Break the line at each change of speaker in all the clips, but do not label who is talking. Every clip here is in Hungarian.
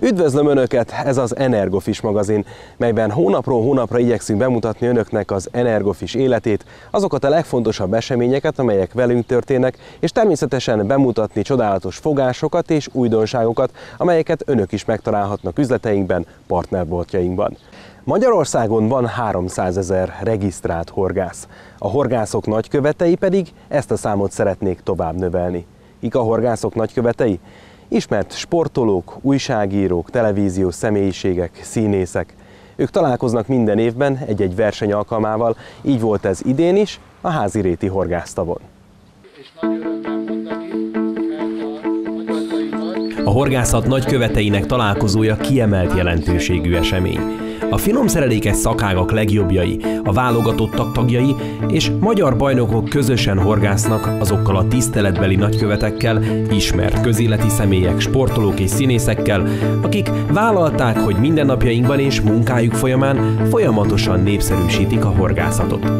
Üdvözlöm Önöket, ez az Energofish magazin, melyben hónapról hónapra igyekszünk bemutatni Önöknek az Energofish életét, azokat a legfontosabb eseményeket, amelyek velünk történnek, és természetesen bemutatni csodálatos fogásokat és újdonságokat, amelyeket Önök is megtalálhatnak üzleteinkben, partnerboltjainkban. Magyarországon van 300 000 regisztrált horgász, a horgászok nagykövetei pedig ezt a számot szeretnék tovább növelni. Kik a horgászok nagykövetei? Ismert sportolók, újságírók, televíziós személyiségek, színészek. Ők találkoznak minden évben egy-egy verseny alkalmával, így volt ez idén is a Háziréti Horgásztavon. A horgászat nagyköveteinek találkozója kiemelt jelentőségű esemény. A finomszerelékes szakágak legjobbjai, a válogatottak tagjai és magyar bajnokok közösen horgásznak azokkal a tiszteletbeli nagykövetekkel, ismert közéleti személyek, sportolók és színészekkel, akik vállalták, hogy mindennapjainkban és munkájuk folyamán folyamatosan népszerűsítik a horgászatot.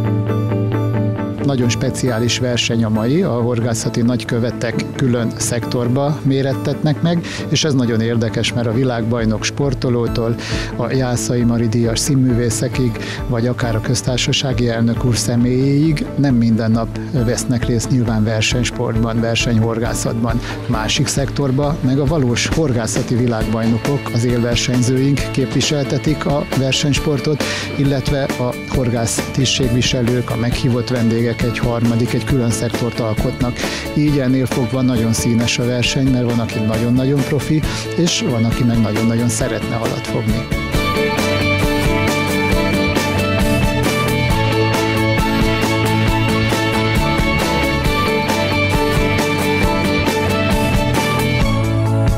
Nagyon speciális verseny a mai, a horgászati nagykövetek külön szektorba mérettetnek meg, és ez nagyon érdekes, mert a világbajnok sportolótól a Jászai Mari díjas színművészekig, vagy akár a köztársasági elnök úr személyéig nem minden nap vesznek részt nyilván versenysportban, versenyhorgászatban. Másik szektorba meg a valós horgászati világbajnokok, az élversenyzőink képviseltetik a versenysportot, illetve a horgász tisztségviselők, a meghívott vendégek egy harmadik, egy külön szektort alkotnak. Így ennél fogva nagyon színes a verseny, mert van, aki nagyon-nagyon profi, és van, aki meg nagyon-nagyon szeretne halat fogni.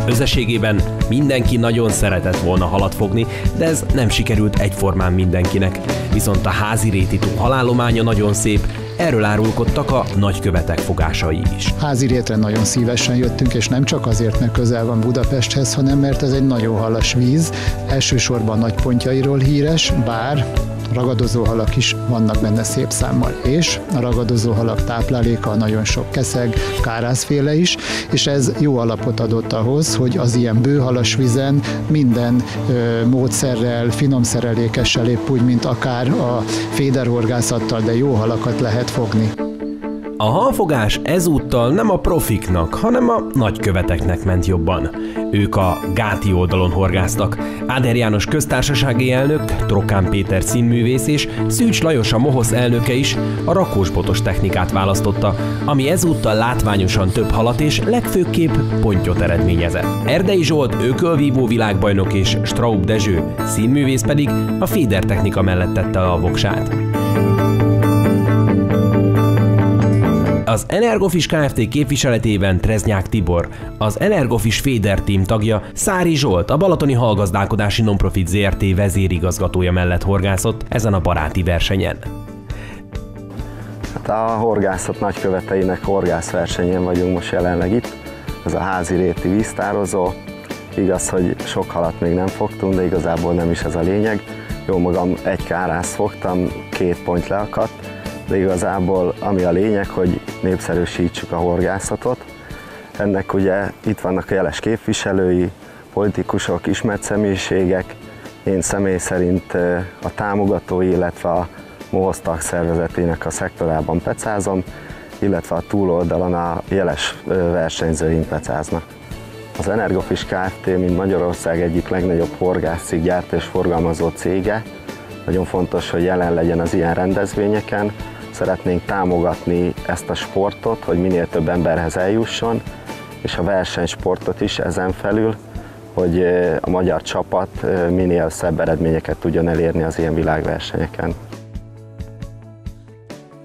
Összességében mindenki nagyon szeretett volna halat fogni, de ez nem sikerült egyformán mindenkinek. Viszont a Háziréti tó halállománya nagyon szép, erről árulkodtak a nagykövetek fogásai is.
Házirétre nagyon szívesen jöttünk, és nem csak azért, mert közel van Budapesthez, hanem mert ez egy nagyon halas víz, elsősorban nagy pontjairól híres, bár ragadozóhalak is vannak benne szép számmal, és a ragadozóhalak tápláléka nagyon sok keszeg, kárászféle is, és ez jó alapot adott ahhoz, hogy az ilyen bőhalas vízen minden módszerrel, finom szerelékessel, épp úgy, mint akár a féderhorgászattal, de jó halakat lehet fogni.
A halfogás ezúttal nem a profiknak, hanem a nagyköveteknek ment jobban. Ők a gáti oldalon horgáztak. Áder János köztársasági elnök, Trokán Péter színművész és Szűcs Lajos a Mohosz elnöke is a rakósbotos technikát választotta, ami ezúttal látványosan több halat és legfőképp pontyot eredményezett. Erdei Zsolt ökölvívó világbajnok és Straub Dezső színművész pedig a féder technika mellett tette a voksát. Az Energofish Kft. Képviseletében Treznyák Tibor, az Energofish Féder Team tagja, Szári Zsolt, a Balatoni Hallgazdálkodási Nonprofit Zrt. Vezérigazgatója mellett horgászott ezen a baráti versenyen.
Hát a horgászat nagyköveteinek horgászversenyén vagyunk most jelenleg itt. Ez a Háziréti víztározó. Igaz, hogy sok halat még nem fogtunk, de igazából nem is ez a lényeg. Jó magam egy kárászt fogtam, 2 pont leakadt. De igazából ami a lényeg, hogy népszerűsítsük a horgászatot. Ennek ugye itt vannak a jeles képviselői, politikusok, ismert személyiségek. Én személy szerint a támogatói, illetve a Mohosz tagszervezetének a szektorában pecázom, illetve a túloldalon a jeles versenyzőink pecáznak. Az Energofish Kft. Mint Magyarország egyik legnagyobb horgászcég, gyártó és forgalmazó cége. Nagyon fontos, hogy jelen legyen az ilyen rendezvényeken. Szeretnénk támogatni ezt a sportot, hogy minél több emberhez eljusson, és a versenysportot is ezen felül, hogy a magyar csapat minél szebb eredményeket tudjon elérni az ilyen világversenyeken.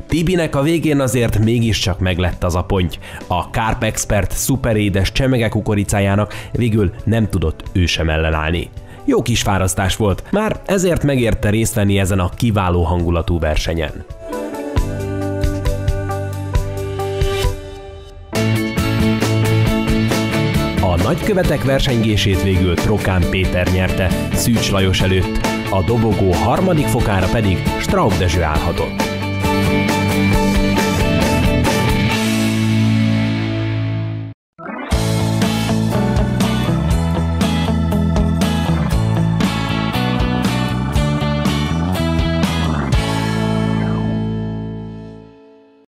Tibinek a végén azért mégiscsak meglett az a ponty. A Carp Expert szuperédes csemege kukoricájának végül nem tudott ő sem ellenállni. Jó kis fárasztás volt, már ezért megérte részt venni ezen a kiváló hangulatú versenyen. A nagykövetek versengését végül Trokán Péter nyerte Szűcs Lajos előtt.
a dobogó harmadik fokára pedig Straub Dezső állhatott.